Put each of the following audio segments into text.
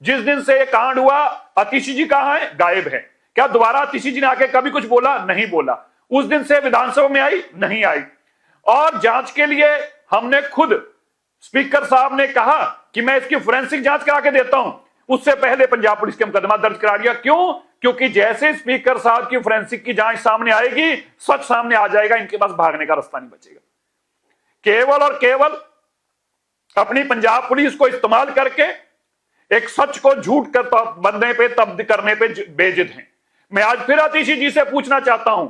जिस दिन से ये कांड हुआ, आतिशी जी कहां है? गायब है। क्या दोबारा आतिशी जी ने आके कभी कुछ बोला? नहीं बोला। उस दिन से विधानसभा में आई? नहीं आई। और जांच के लिए हमने खुद, स्पीकर साहब ने कहा कि मैं इसकी फोरेंसिक जांच करा के देता हूं, उससे पहले पंजाब पुलिस के मुकदमा दर्ज करा लिया। क्यों? क्योंकि जैसे स्पीकर साहब की फोरेंसिक की जांच सामने आएगी, सच सामने आ जाएगा, इनके पास भागने का रास्ता नहीं बचेगा। केवल और केवल अपनी पंजाब पुलिस को इस्तेमाल करके एक सच को झूठ कर बनने पे, तब्दील करने पे बेजिद हैं। मैं आज फिर आतिशी जी से पूछना चाहता हूं,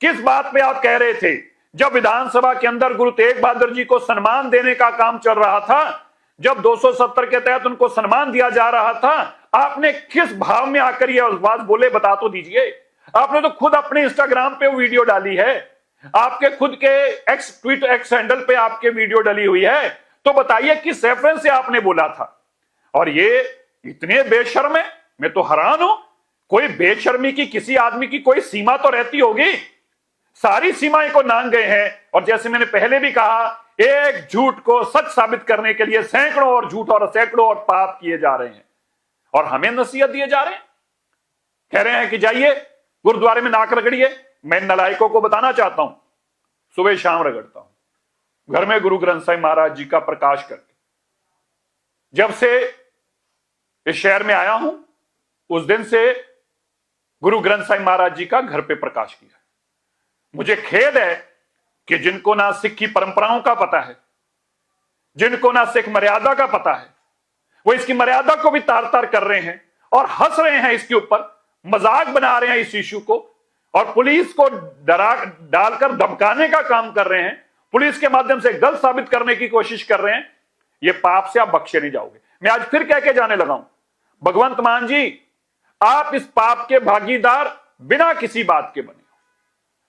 किस बात पे आप कह रहे थे जब विधानसभा के अंदर गुरु तेग बहादुर जी को सम्मान देने का काम चल रहा था, जब 270 के तहत उनको सम्मान दिया जा रहा था, आपने किस भाव में आकर यह बात बोले? बता तो दीजिए। आपने तो खुद अपने इंस्टाग्राम पे वीडियो डाली है, आपके खुद के एक्स हैंडल पे आपके वीडियो डली हुई है, तो बताइए किस रेफरेंस से आपने बोला था? और ये इतने बेशर्म है, मैं तो हैरान हूं। कोई बेशर्मी की, किसी आदमी की कोई सीमा तो रहती होगी। सारी सीमाएं को नांग गए हैं। और जैसे मैंने पहले भी कहा, एक झूठ को सच साबित करने के लिए सैकड़ों और झूठ और सैकड़ों और पाप किए जा रहे हैं, और हमें नसीहत दिए जा रहे हैं। कह रहे हैं कि जाइए गुरुद्वारे में नाक रगड़िए। मैं नलायकों को बताना चाहता हूं, सुबह शाम रगड़ता हूं घर में गुरु ग्रंथ साहिब महाराज जी का प्रकाश करके। जब से इस शहर में आया हूं, उस दिन से गुरु ग्रंथ साहिब महाराज जी का घर पे प्रकाश किया। मुझे खेद है कि जिनको ना सिख की परंपराओं का पता है, जिनको ना सिख मर्यादा का पता है, वो इसकी मर्यादा को भी तार तार कर रहे हैं और हंस रहे हैं, इसके ऊपर मजाक बना रहे हैं इस इशू को, और पुलिस को डरा डालकर धमकाने का काम कर रहे हैं, पुलिस के माध्यम से गलत साबित करने की कोशिश कर रहे हैं। ये पाप से आप बख्शे नहीं जाओगे। मैं आज फिर कह के जाने लगा हूं, भगवंत मान जी, आप इस पाप के भागीदार बिना किसी बात के बने हो।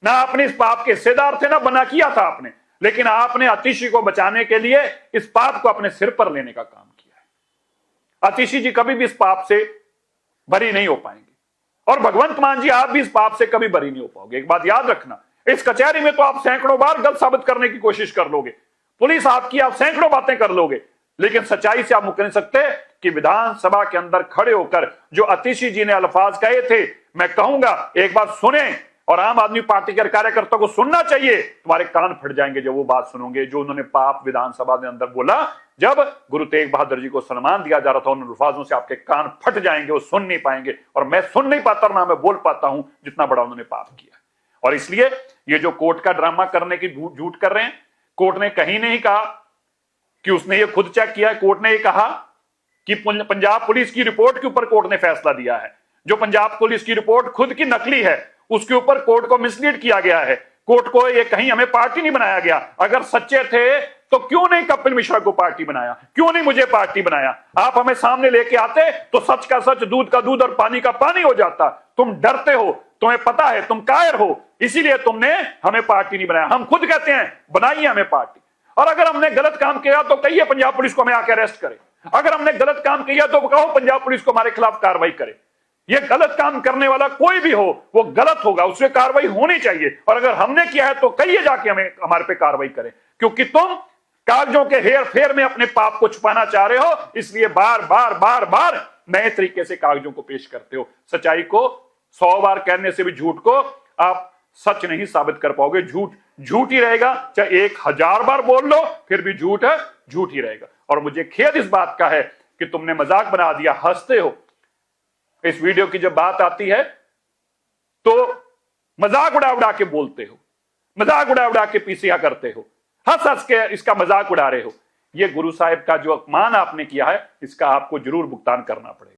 ना अपने इस पाप के हिस्सेदार थे, ना बना किया था आपने, लेकिन आपने आतिशी को बचाने के लिए इस पाप को अपने सिर पर लेने का काम किया है। आतिशी जी कभी भी इस पाप से बरी नहीं हो पाएंगे, और भगवंत मान जी आप भी इस पाप से कभी बरी नहीं हो पाओगे। एक बात याद रखना, इस कचहरी में तो आप सैकड़ों बार गलत साबित करने की कोशिश कर लोगे, पुलिस आपकी, आप सैकड़ों बातें कर लोगे, लेकिन सच्चाई से आप मुकर नहीं सकते कि विधानसभा के अंदर खड़े होकर जो आतिशी जी ने अल्फाज कहे थे, मैं कहूंगा एक बार सुने, और आम आदमी पार्टी के कार्यकर्ताओं को सुनना चाहिए। तुम्हारे कान फट जाएंगे जब वो बात सुनोगे जो उन्होंने पाप विधानसभा के अंदर बोला। जब गुरु तेग बहादुर जी को सम्मान दिया जा रहा था, उन अल्फाजों से आपके कान फट जाएंगे, वो सुन नहीं पाएंगे। और मैं सुन नहीं पाता, ना मैं बोल पाता हूं, जितना बड़ा उन्होंने पाप किया। और इसलिए ये जो कोर्ट का ड्रामा करने की झूठ कर रहे हैं, कोर्ट ने कहीं नहीं कहा कि उसने ये खुद चेक किया है। कोर्ट ने ये कहा कि पंजाब पुलिस की रिपोर्ट के ऊपर कोर्ट ने फैसला दिया है। जो पंजाब पुलिस की रिपोर्ट खुद की नकली है, उसके ऊपर कोर्ट को मिसलीड किया गया है। कोर्ट को ये कहीं हमें पार्टी नहीं बनाया गया। अगर सच्चे थे तो क्यों नहीं कपिल मिश्रा को पार्टी बनाया, क्यों नहीं मुझे पार्टी बनाया? आप हमें सामने लेके आते तो सच का सच, दूध का दूध और पानी का पानी हो जाता। तुम डरते हो, तुम्हें पता है तुम कायर हो, इसीलिए तुमने हमें पार्टी नहीं बनाया। हम खुद कहते हैं बनाइए हमें पार्टी। और अगर हमने गलत काम किया तो कहिए पंजाब पुलिस को हमें आके अरेस्ट करे। अगर हमने गलत काम किया तो कहो पंजाब पुलिस को हमारे खिलाफ कार्रवाई करे। ये गलत काम करने वाला कोई भी हो, वो गलत होगा, उससे कार्रवाई होनी चाहिए। और अगर हमने किया है तो कहिए जाके हमें, हमारे पे कार्रवाई करें, क्योंकि तुम कागजों के हेर फेर में अपने पाप को छुपाना चाह रहे हो, इसलिए बार बार बार बार नए तरीके से कागजों को पेश करते हो। सच्चाई को 100 बार कहने से भी झूठ को आप सच नहीं साबित कर पाओगे। झूठ झूठ ही रहेगा, चाहे 1000 बार बोल लो, फिर भी झूठ है, झूठ ही रहेगा। और मुझे खेद इस बात का है कि तुमने मजाक बना दिया, हंसते हो। इस वीडियो की जब बात आती है तो मजाक उड़ा उड़ा के बोलते हो, मजाक उड़ा उड़ा के पीसिया करते हो, हंस हंस के इसका मजाक उड़ा रहे हो। यह गुरु साहिब का जो अपमान आपने किया है, इसका आपको जरूर भुगतान करना पड़ेगा।